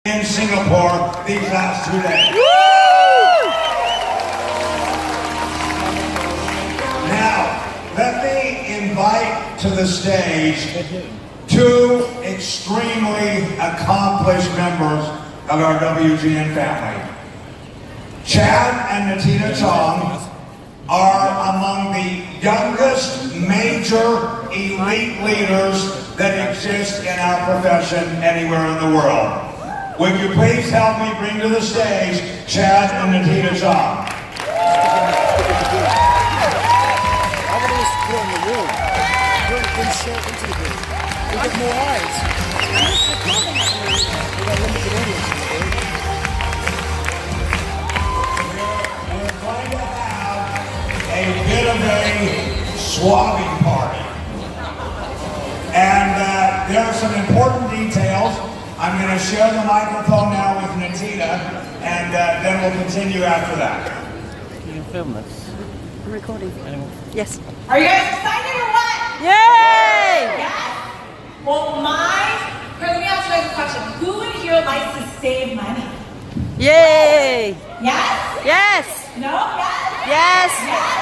in Singapore these last 2 days. Now, let me invite to the stage two extremely accomplished members of our WGN family. Chad and Natina Chong are among the youngest major elite leaders that exist in our profession anywhere in the world. Would you please help me bring to the stage Chad and Natina Chong? We get more eyes. We got limited audience. We're going to have a bit of a swabbing party. And there are some important details. I'm going to share the microphone now with Natina, and then we'll continue after that. You can film this. I'm recording. Yes. Are you guys excited or what? Yay! Yes? Well, here, let me ask you guys a question. Who in here likes to save money? Yay! Yes? Yes! No? Yes? Yes! Yes?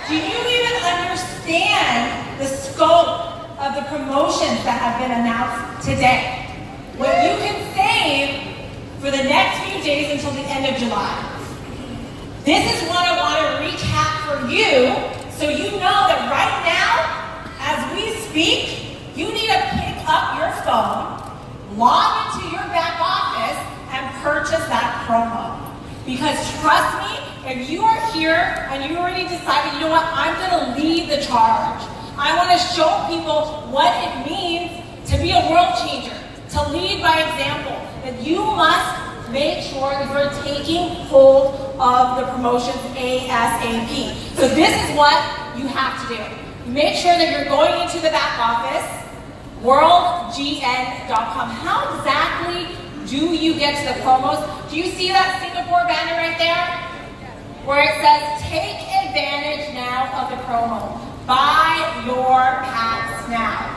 Do you even understand the scope of the promotions that have been announced today? What you can save for the next few days until the end of July. This is what I want to recap for you, so you know that right now, as we speak, you need to pick up your phone, log into your back office, and purchase that promo. Because trust me, if you are here and you already decided, you know what, I'm going to lead the charge. I want to show people what it means to be a world changer, to lead by example, that you must make sure that you're taking hold of the promotions ASAP. So this is what you have to do. Make sure that you're going into the back office, worldgn.com. How exactly do you get to the promos? Do you see that Singapore banner right there? Where it says, take advantage now of the promo. Buy your packs now.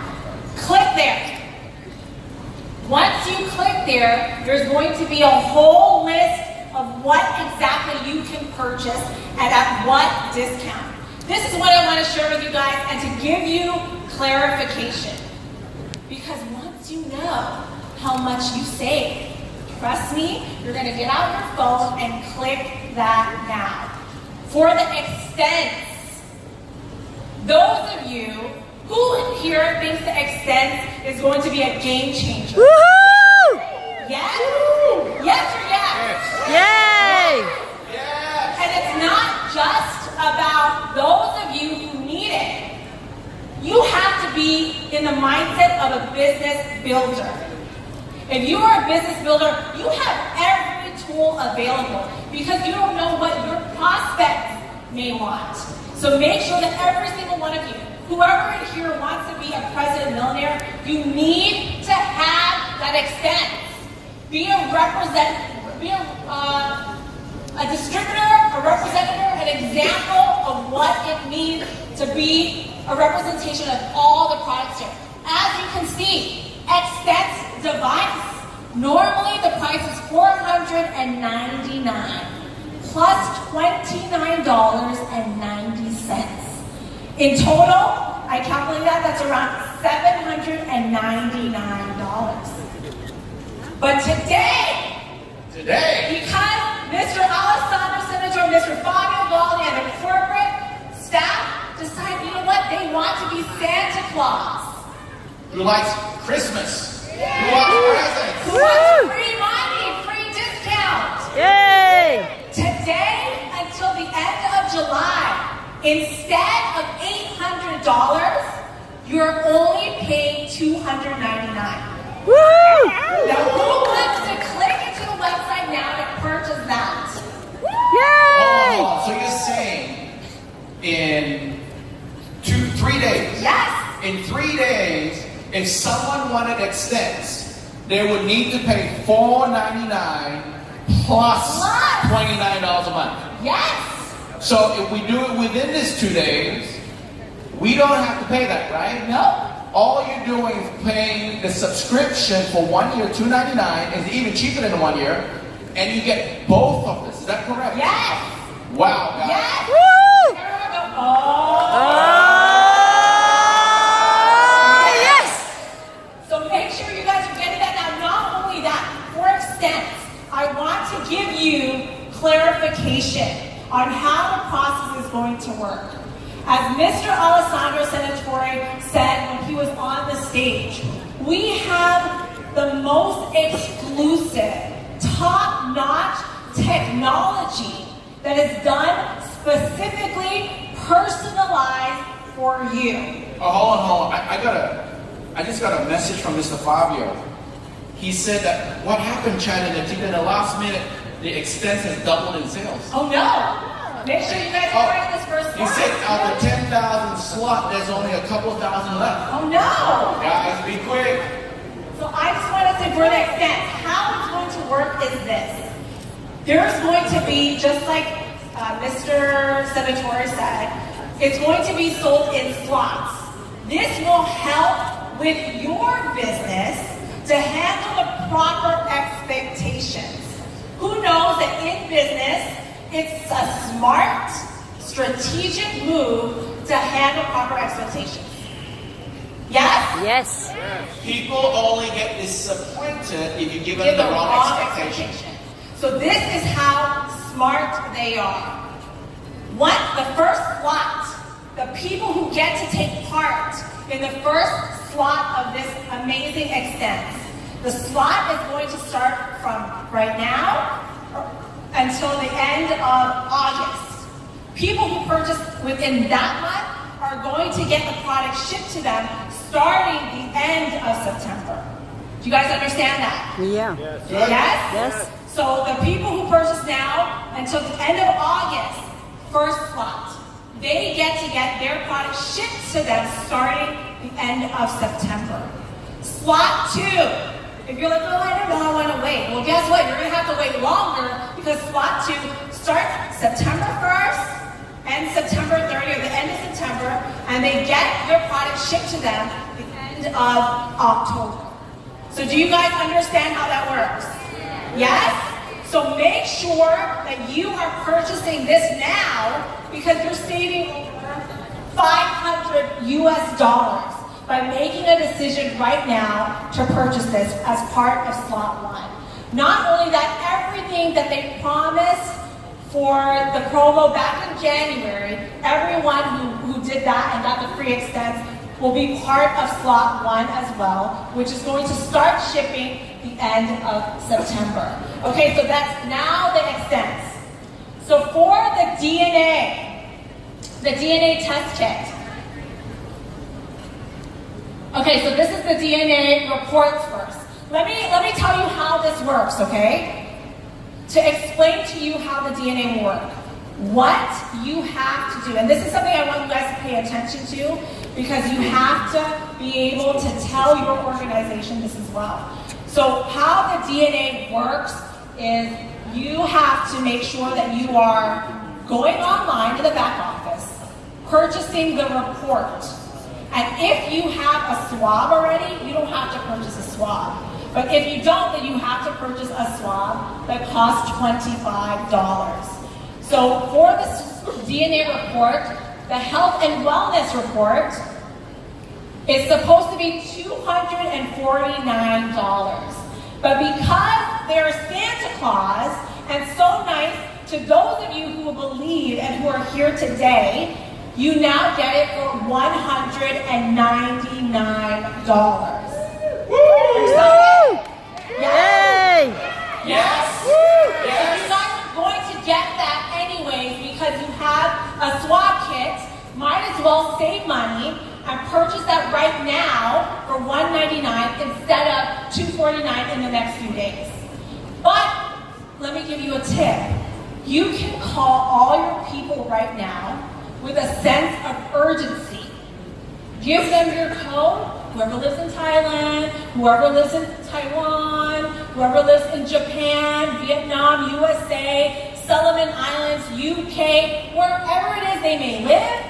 Click there. Once you click there, there's going to be a whole list of what exactly you can purchase and at what discount. This is what I want to share with you guys and to give you clarification. Because once you know how much you save, trust me, you're going to get out your phone and click that now. For the extents, those of you who in here thinks the extents is going to be a game changer? Woohoo! Yes? Yes or yes? Yay! Yes. And it's not just about those of you who need it. You have to be in the mindset of a business builder. If you are a business builder, you have every tool available because you don't know what your prospects may want. So make sure that every single one of you, whoever in here wants to be a president millionaire, you need to have that extent. Be a representative, be a distributor, a representative, an example of what it means to be a representation of all the products here. As you can see, extent device. Normally the price is $499 plus $29.90. In total, I calculate that's around $799. But today, because Mr. Alessandro Senator, Mr. Fabio Baldi, and the corporate staff decide, you know what, they want to be Santa Claus. Who likes Christmas? Who wants presents? Who wants free money, free discount? Yay! Today until the end of July, instead of $800, you're only paying $299. Woo! Now, who wants to click into the website now to purchase that? Yay! Oh, so you're saying in 3 days? Yes. In 3 days, if someone wanted extents, they would need to pay $499 plus $29 a month. Yes. So if we do it within this 2 days, we don't have to pay that, right? No. all you're doing is paying the subscription for 1 year, $2.99, is even cheaper than the 1 year, and you get both of this. Is that correct? Yes. Wow, guys. Yes. Woo! Yes! So make sure you guys are getting that. Now, not only that, for extent, I want to give you clarification on how the process is going to work. As Mr. Alessandro Senatore said when he was on the stage, we have the most exclusive, top-notch technology that is done specifically personalized for you. Oh, hold on. I just got a message from Mr. Fabio. He said that what happened, Chad, in the last minute, the expense has doubled in sales. Oh no! Make sure you guys are wearing this first He said out of the 10,000 slot, there's only a couple thousand left. Oh no! Guys, be quick. So I just want to say for the extent, how it's going to work is this. There's going to be, just like Mr. Senatore said, it's going to be sold in slots. This will help with your business to handle the proper expectations. Who knows that in business, it's a smart, strategic move to handle proper expectations. Yes? Yes. People only get disappointed if you give them the wrong expectation. So this is how smart they are. The first slot, the people who get to take part in the first slot of this amazing extents, the slot is going to start from right now until the end of August. People who purchase within that month are going to get the product shipped to them starting the end of September. Do you guys understand that? Yeah. Yes? Yes. So the people who purchase now until the end of August, first slot, they get their product shipped to them starting the end of September. Slot 2. If you're like, oh, I don't know, I want to wait. Well, guess what? You're going to have to wait longer because slot 2 starts September 1st and September 30th, the end of September, and they get their product shipped to them the end of October. So do you guys understand how that works? Yes? So make sure that you are purchasing this now because you're saving over $500 US by making a decision right now to purchase this as part of slot 1. Not only that, everything that they promised for the promo back in January, everyone who did that and got the free extents will be part of slot 1 as well, which is going to start shipping the end of September. Okay, so that's now the extents. So for the DNA test kit. Okay, so this is the DNA reports first. Let me tell you how this works, okay? To explain to you how the DNA will work. What you have to do, and this is something I want you guys to pay attention to, because you have to be able to tell your organization this as well. So how the DNA works is you have to make sure that you are going online to the back office, purchasing the report. And if you have a swab already, you don't have to purchase a swab. But if you don't, then you have to purchase a swab that costs $25. So for this DNA report, the health and wellness report is supposed to be $249. But because they're Santa Claus and so nice to those of you who believe and who are here today, you now get it for $199. Yay! Yes! You're not going to get that anyways because you have a swab kit. Might as well save money and purchase that right now for $199 instead of $249 in the next few days. But let me give you a tip. You can call all your people right now with a sense of urgency. Give them your code. Whoever lives in Thailand, whoever lives in Taiwan, whoever lives in Japan, Vietnam, USA, Solomon Islands, UK, wherever it is they may live,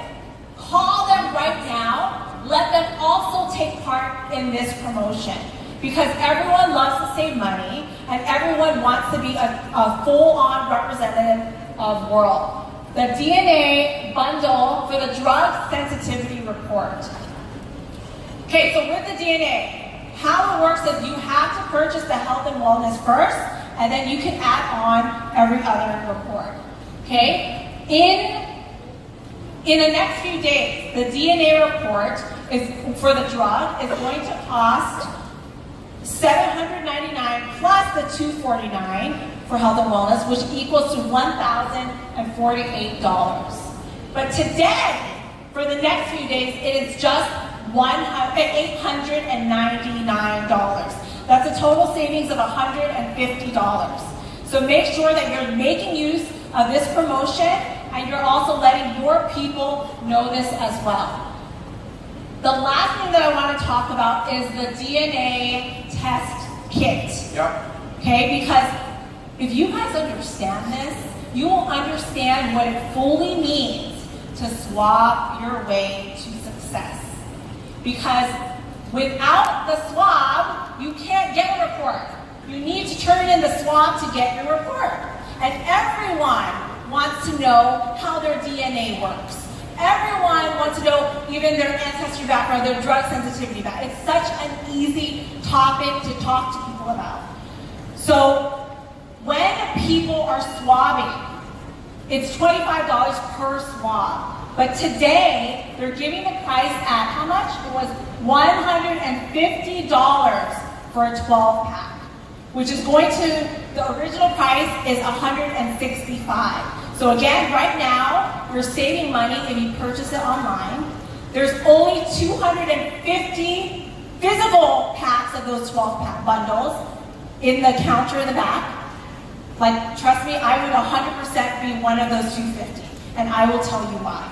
call them right now. let them also take part in this promotion. Because everyone loves to save money, and everyone wants to be a full-on representative of world. The DNA bundle for the drug sensitivity report. Okay, so with the DNA, how it works is you have to purchase the health and wellness first, and then you can add on every other report. Okay? In the next few days, the DNA report is for the drug is going to cost $799 plus the $249 for health and wellness, which equals to $1,048. But today, for the next few days, it is just $899. That's a total savings of $150. So make sure that you're making use of this promotion, and you're also letting your people know this as well. The last thing that I want to talk about is the DNA test kit. Yep. Okay, because if you guys understand this, you will understand what it fully means to swab your way to success. Because without the swab, you can't get a report. You need to turn in the swab to get your report. And everyone wants to know how their DNA works. Everyone wants to know even their ancestry background, their drug sensitivity background. It's such an easy topic to talk to people about. So when people are swabbing, it's $25 per swab. But today, they're giving the price at how much? It was $150 for a 12-pack, which is going to, the original price is $165. So again, right now, you're saving money if you purchase it online. There's only 250 physical packs of those 12-pack bundles in the counter in the back. Like, trust me, I would 100% be one of those 250, and I will tell you why.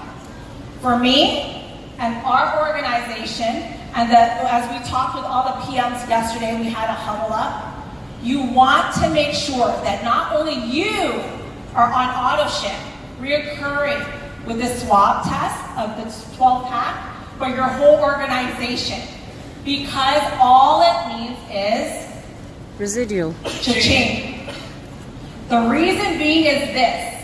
For me and our organization, and as we talked with all the PMs yesterday, we had a huddle up. You want to make sure that not only you are on auto ship, reoccurring with the swab test of the 12-pack, but your whole organization. Because all it means is Residual. cha-ching. The reason being is this.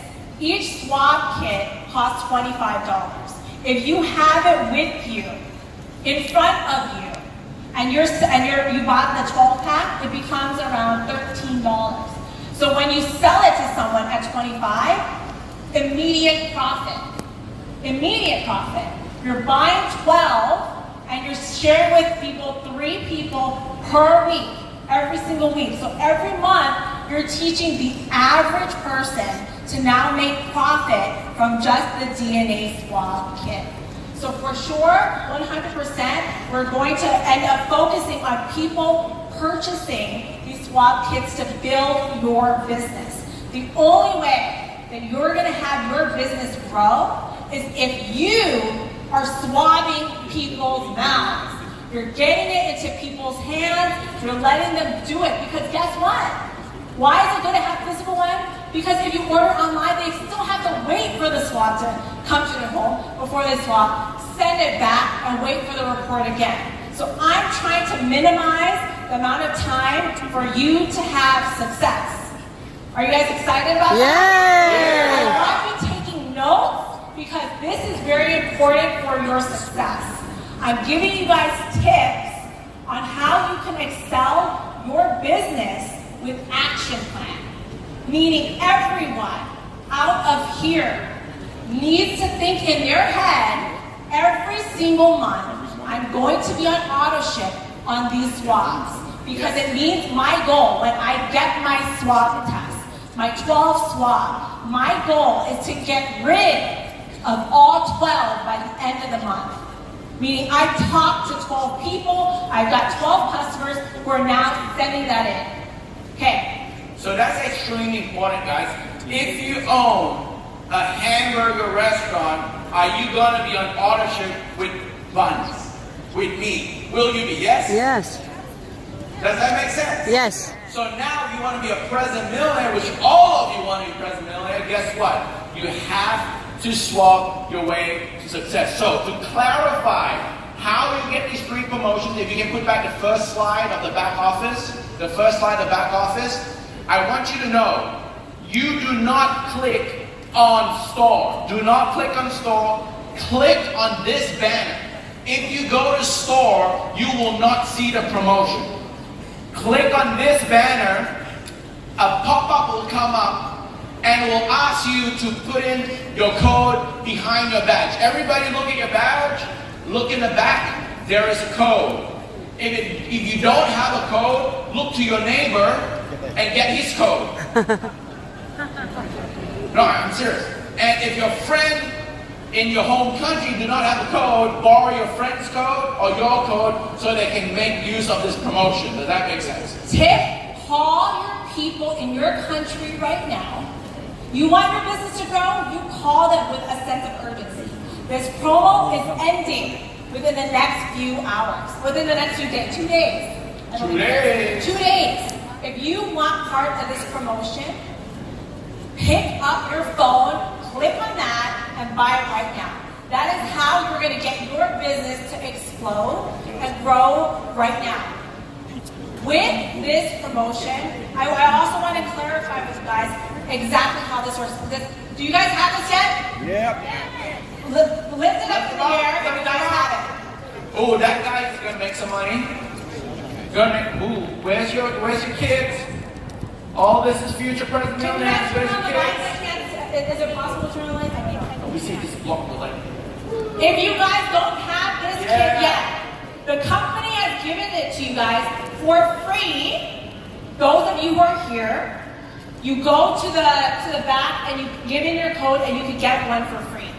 Each swab kit costs $25. If you have it with you, in front of you, and you bought the 12-pack, it becomes around $13. So when you sell it to someone at $25, immediate profit. Immediate profit. You're buying 12, and you're sharing with people, 3 people per week, every single week. So every month, you're teaching the average person to now make profit from just the DNA swab kit. So for sure, 100%, we're going to end up focusing on people purchasing these swab kits to build your business. The only way that you're going to have your business grow is if you are swabbing people's mouths. You're getting it into people's hands, you're letting them do it, because guess what? Why is it good to have a physical one? Because if you order online, they still have to wait for the swab to come to their home before they swab, send it back, and wait for the report again. So I'm trying to minimize the amount of time for you to have success. Are you guys excited about that? I want you taking notes because this is very important for your success. I'm giving you guys tips on how you can excel your business with action plan. Meaning everyone out of here needs to think in their head every single month, I'm going to be on auto ship on these swabs. Because it means my goal when I get my swab test, my 12 swab, my goal is to get rid of all 12 by the end of the month. Meaning I talked to 12 people, I've got 12 customers who are now sending that in. Okay. So that's extremely important, guys. If you own a hamburger restaurant, are you going to be on auto ship with buns, with meat? Will you be? Yes? Yes. Does that make sense? Yes. So now if you want to be a present millionaire, which all of you want to be present millionaire, guess what? You have to swab your way to success. So to clarify how you get these free promotions, if you can put back the first slide of the back office, I want you to know, you do not click on store. Do not click on store. Click on this banner. If you go to store, you will not see the promotion. Click on this banner, a pop-up will come up and will ask you to put in your code behind your badge. Everybody look at your badge, look in the back, there is a code. If you don't have a code, look to your neighbor and get his code. No, I'm serious. And if your friend in your home country do not have a code, borrow your friend's code or your code so they can make use of this promotion. Does that make sense? Tip, call your people in your country right now. You want your business to grow? You call them with a sense of urgency. This promo is ending within the next few hours, within the next few days, 2 days. 2 days. 2 days. If you want part of this promotion, pick up your phone, click on that, and buy it right now. That is how you're going to get your business to explode and grow right now. With this promotion, I also want to clarify with you guys exactly how this works. Do you guys have this yet? Yep. Lift it up in the air if you guys have it. Oh, that guy is gonna make some money. Where's your kids? All this is future present Can you millionaires. guys turn Where's on your the lights? kids? Is it possible to turn on the lights? We see this block the light. If you guys don't have this kit yet, the company has given it to you guys for free. Those of you who are here, you go to the back and you give in your code and you can get one for free.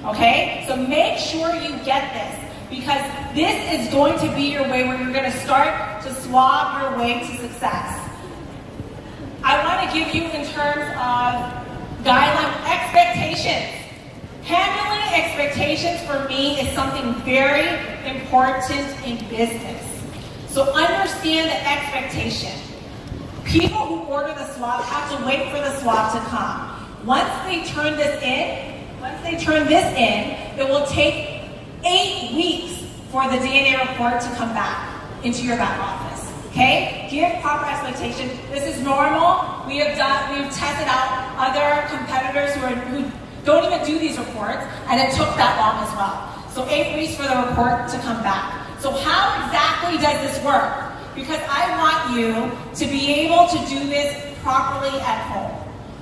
Okay? So make sure you get this because this is going to be your way where you're going to start to swab your way to success. I want to give you in terms of guideline expectations. Handling expectations for me is something very important in business. So understand the expectation. People who order the swab have to wait for the swab to come. Once they turn this in, it will take 8 weeks for the DNA report to come back into your back office. Okay? Give proper expectation. This is normal. We've tested out other competitors who don't even do these reports, and it took that long as well. So 8 weeks for the report to come back. So how exactly does this work? Because I want you to be able to do this properly at home.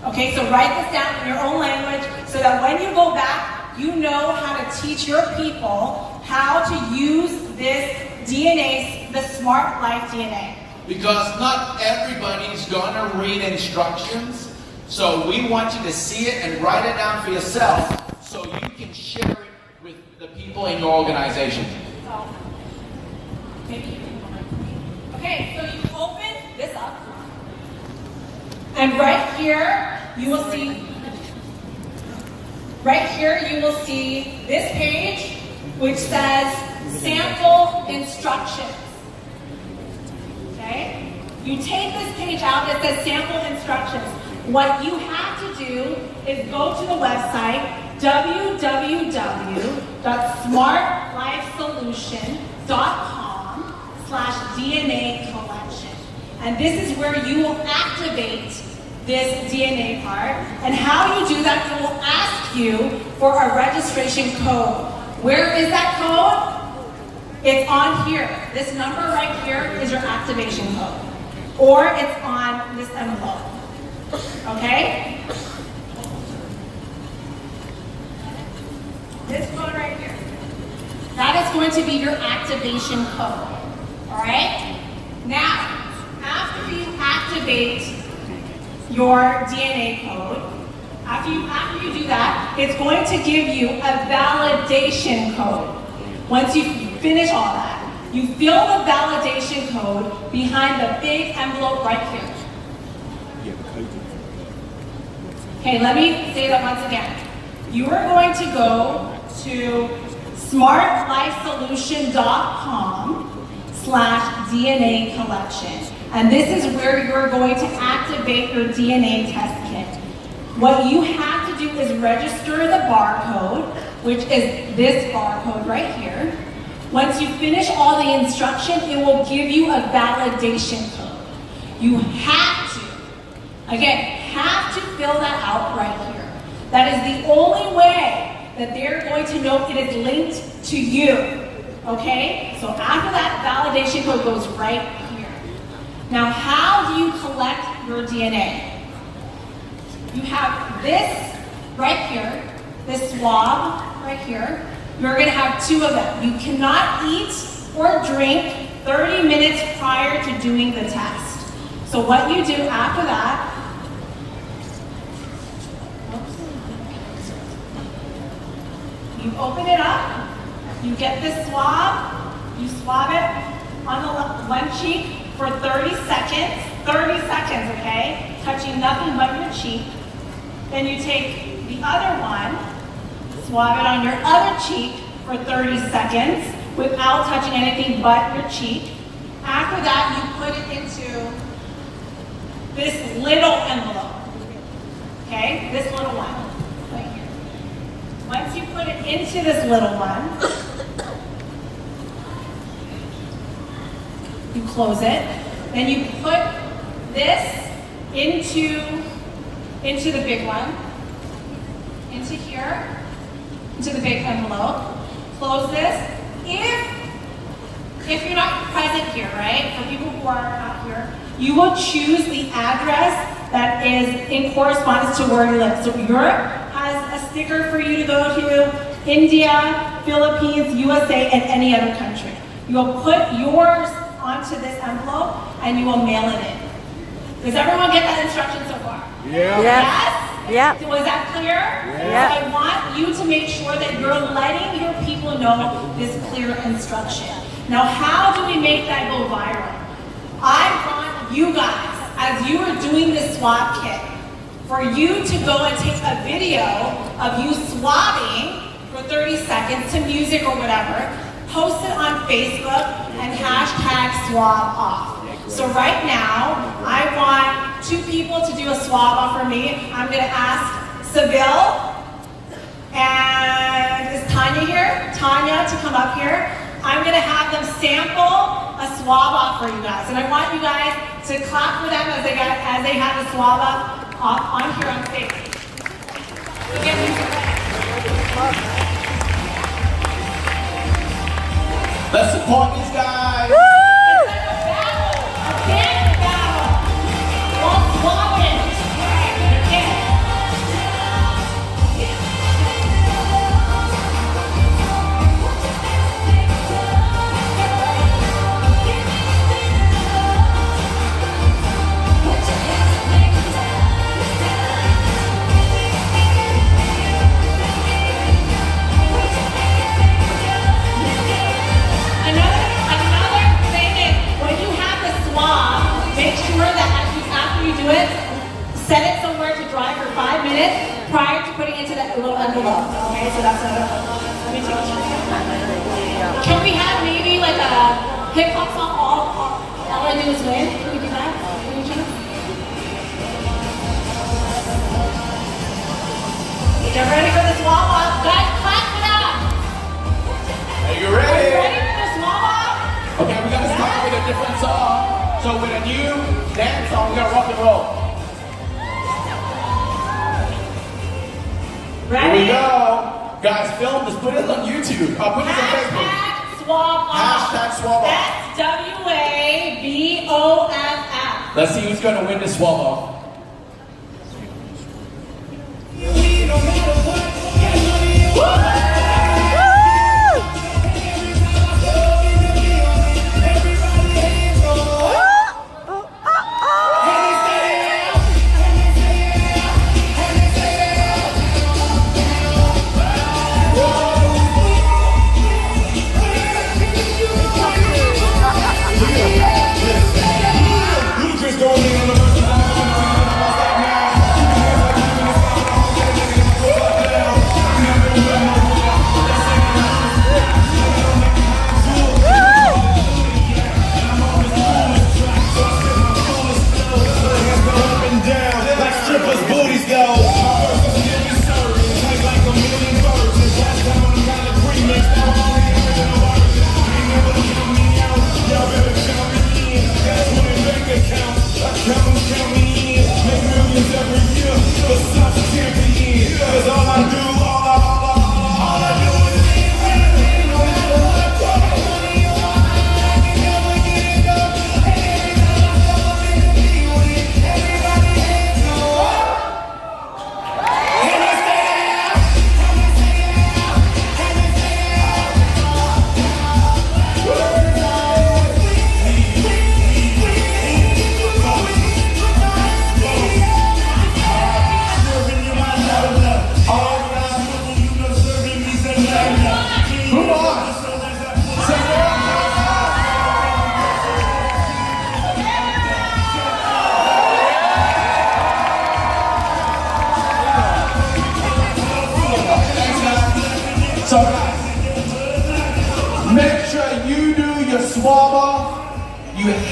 Okay, so write this down in your own language so that when you go back, you know how to teach your people how to use this DNA, the Smart Life DNA. Because not everybody's gonna read instructions, so we want you to see it and write it down for yourself so you can share it with the people in your organization. So, maybe you can come with me. Okay, so you open this up. And right here, you will see this page, which says sample instructions. Okay? You take this page out, it says sample instructions. What you have to do is go to the website, www.smartlifesolution.com/DNA collection. And this is where you will activate this DNA part. And how you do that, it will ask you for a registration code. Where is that code? It's on here. This number right here is your activation code. Or it's on this envelope. Okay? This code right here. That is going to be your activation code. Alright? Now, after you activate your DNA code, after you do that, it's going to give you a validation code. Once you finish all that, you fill the validation code behind the big envelope right here. Okay, let me say that once again. You are going to go to smartlifesolution.com/DNA collection. And this is where you're going to activate your DNA test kit. What you have to do is register the barcode, which is this barcode right here. Once you finish all the instruction, it will give you a validation code. You have to, again, have to fill that out right here. That is the only way that they're going to know it is linked to you. Okay? So after that, validation code goes right here. Now, how do you collect your DNA? You have this right here, this swab right here. You're going to have two of them. You cannot eat or drink 30 minutes prior to doing the test. So what you do after that, you open it up, you get this swab, you swab it on the one cheek for 30 seconds. 30 seconds, okay? Touching nothing but your cheek. Then you take the other one, swab it on your other cheek for 30 seconds without touching anything but your cheek. After that, you put it into this little envelope, okay? This little one, right here. Once you put it into this little one, you close it. Then you put this into the big one, into here, into the big envelope. Close this. If you're not present here, right, for people who are not here, you will choose the address that is in correspondence to where you live. So Europe has a sticker for you to go to, India, Philippines, USA, and any other country. You will put yours onto this envelope and you will mail it in. Does everyone get that instruction so far? Yeah. Yes? Yeah. Was that clear? Yeah. So I want you to make sure that you're letting your people know this clear instruction. Now, how do we make that go viral? I want you guys, as you are doing this swab kit, for you to go and take a video of you swabbing for 30 seconds to music or whatever, post it on Facebook and hashtag swab off. So right now, I want 2 people to do a swab off for me. I'm gonna ask Seville and is Tanya here? Tanya to come up here. I'm gonna have them sample a swab off for you guys. And I want you guys to clap for them as they have the swab off on here on stage. So get music ready. Let's support these guys. Set it somewhere to dry for 5 minutes prior to putting it into that little envelope. Okay, so that's another one. Let me take a check. Can we have maybe like a hip hop song? All I do is win. Can we do that? Can we try? Get ready for the swab off. Guys, clap it up. Are you Are ready? you ready for the swab off? Okay, we're gonna start with a different song. So with a new dance song, we're gonna rock and roll. Ready? Here we go. Guys, film this, put it on YouTube. Put this on Facebook. Hashtag swab off. Hashtag swab off. That's WABOFF. Let's see who's gonna win this swab off. Just going in on the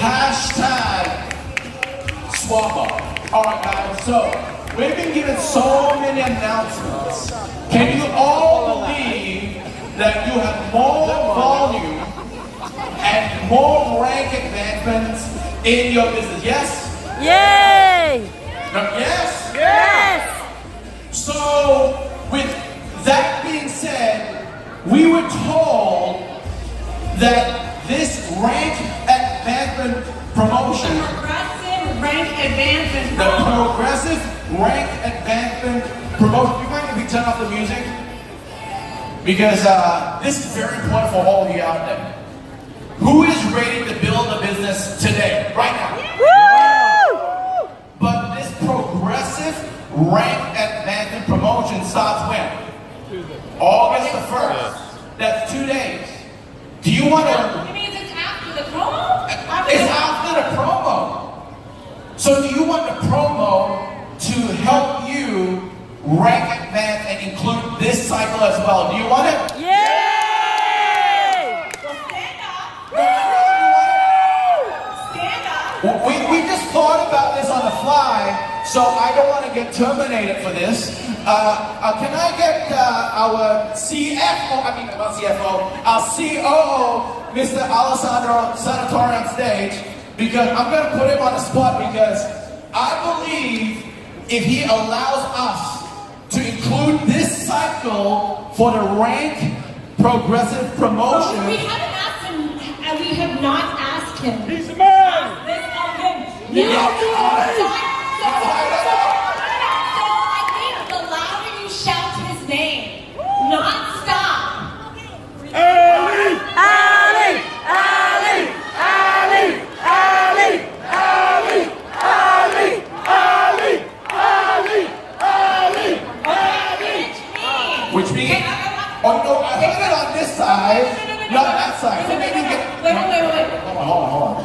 hashtag Swab. All right, guys. So we've been given so many announcements. Can you all believe that you have more volume and more rank advancements in your business? Yes? Yay! No, yes? Yes! So, with that being said, we were told that this rank advancement promotion, Progressive rank advancement. the progressive rank advancement promotion, do you mind if we turn off the music? Because this is very important for all of you out there. Who is ready to build a business today, right now? Woo! But this progressive rank advancement promotion starts when? August the 1st. That's 2 days. Do you want to? It means it's after the promo? It's after the promo. So do you want the promo to help you rank advance and include this cycle as well? Do you want it? Yay! Well, stand up. Stand up. We just thought about this on the fly, so I don't want to get terminated for this. Can I get our CFO, I mean not CFO, our COO, Mr. Alessandro Sanatore on stage, because I'm going to put him on the spot because I believe if he allows us to include this cycle for the rank progressive promotion. We haven't asked him, and we have not asked him. He's the man! This of him. Yeah. So I think the louder you shout his name, non-stop. Ali! Ali! Ali! Ali! Ali! Ali! Ali! Ali! Ali! Which means, oh no, I heard it on this side, not that side. So maybe get. Wait. Hold on.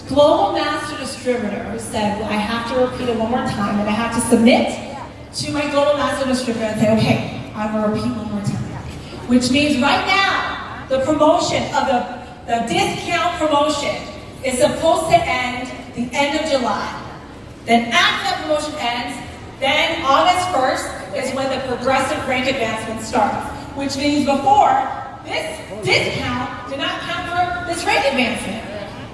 Global Master Distributor said, I have to repeat it one more time, and I have to submit to my Global Master Distributor and say, okay, I will repeat one more time. Which means right now, the promotion of the discount promotion is supposed to end the end of July. Then after that promotion ends, then August 1st is when the progressive rank advancement starts. Which means before, this discount did not count for this rank advancement.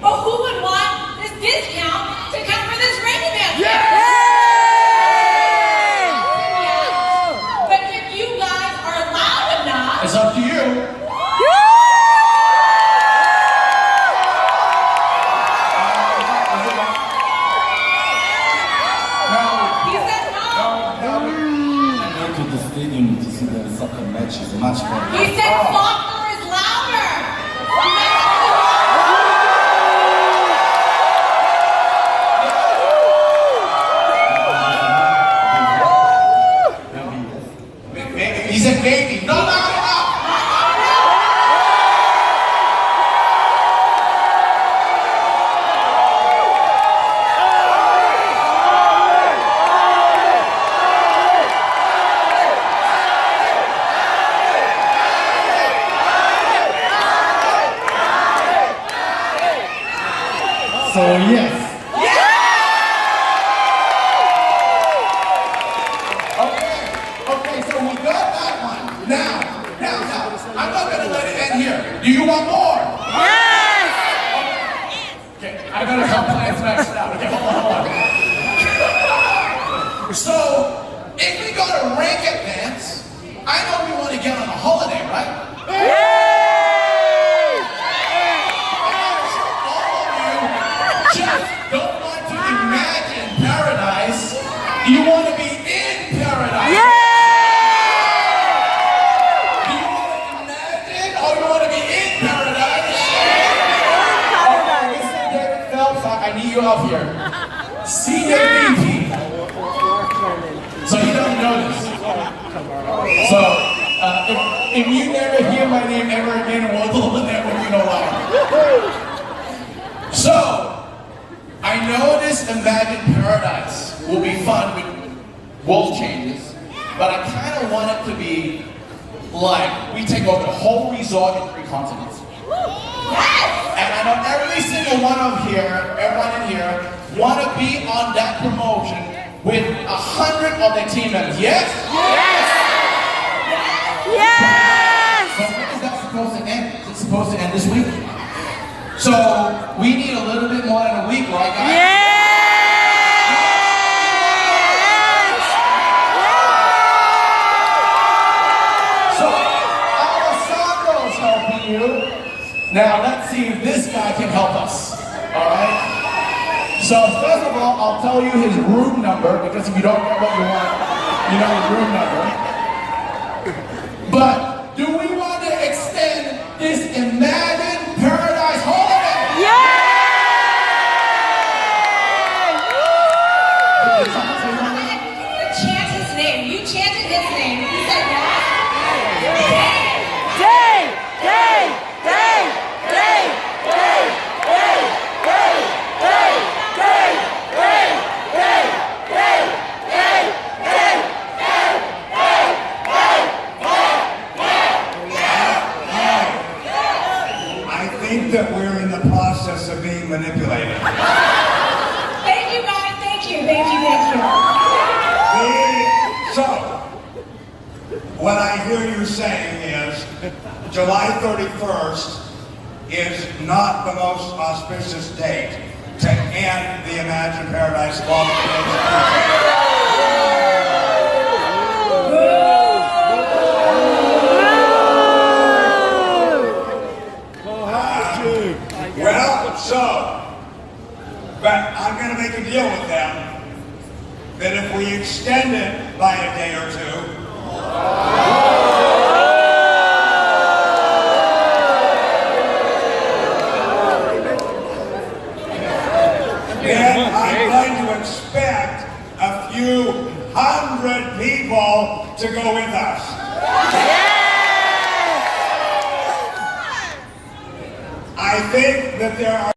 But who would want this discount to count for this rank advancement? Yay! But if you guys are loud enough, It's up to you. he said no. Go to the stadium to see the soccer matches, much more. He said soccer is louder. He said maybe. No. So yes, Okay, so we got that one. Now, I'm not gonna let it end here. Do you want more? Yes! Okay, I gotta help plans maxed out. Okay, hold on. So, if we go to rank advance, I know we want to get on a holiday, right? Yay! Just don't want to imagine paradise. You want to be in paradise. Yay! Do you want to imagine or you want to be in paradise? Okay, Mr. David Phelps, I need you up here. CJVP. So you don't know this. So if you never hear my name ever again in World Network, you know why. So, I know this imagined paradise will be fun with world changes, but I kind of want it to be like we take over the whole resort in 3 continents. Yes! And I know every single one of here, everyone in here, want to be on that promotion with 100 of their team members. Yes? Yes! But when is that supposed to end? Is it supposed to end this week? So we need a little bit more than a week, right, guys? Yes! So Alessandro's helping you. Now let's see if this guy can help us. All right. So first of all, I'll tell you his room number, because if you don't know what you want, you know his room number. But do we want to extend this Imagine Paradise holiday? Yes! Did someone say something? You chant his name. You chanted his name. He said yes. Day! Day! Day! Day! Day! Day! Day! Day! Day! Day! Day! Day! Day! Day! I think that we're in the process of being manipulated. Thank you, guys. Thank you. Thank you. Thank you. So, what I hear you saying is July 31st is not the most auspicious date to end the Imagine Paradise qualification. Well, but I'm going to make a deal with them that if we extend it by a day or two, then I'm going to expect a few hundred people to go with us. I think that there are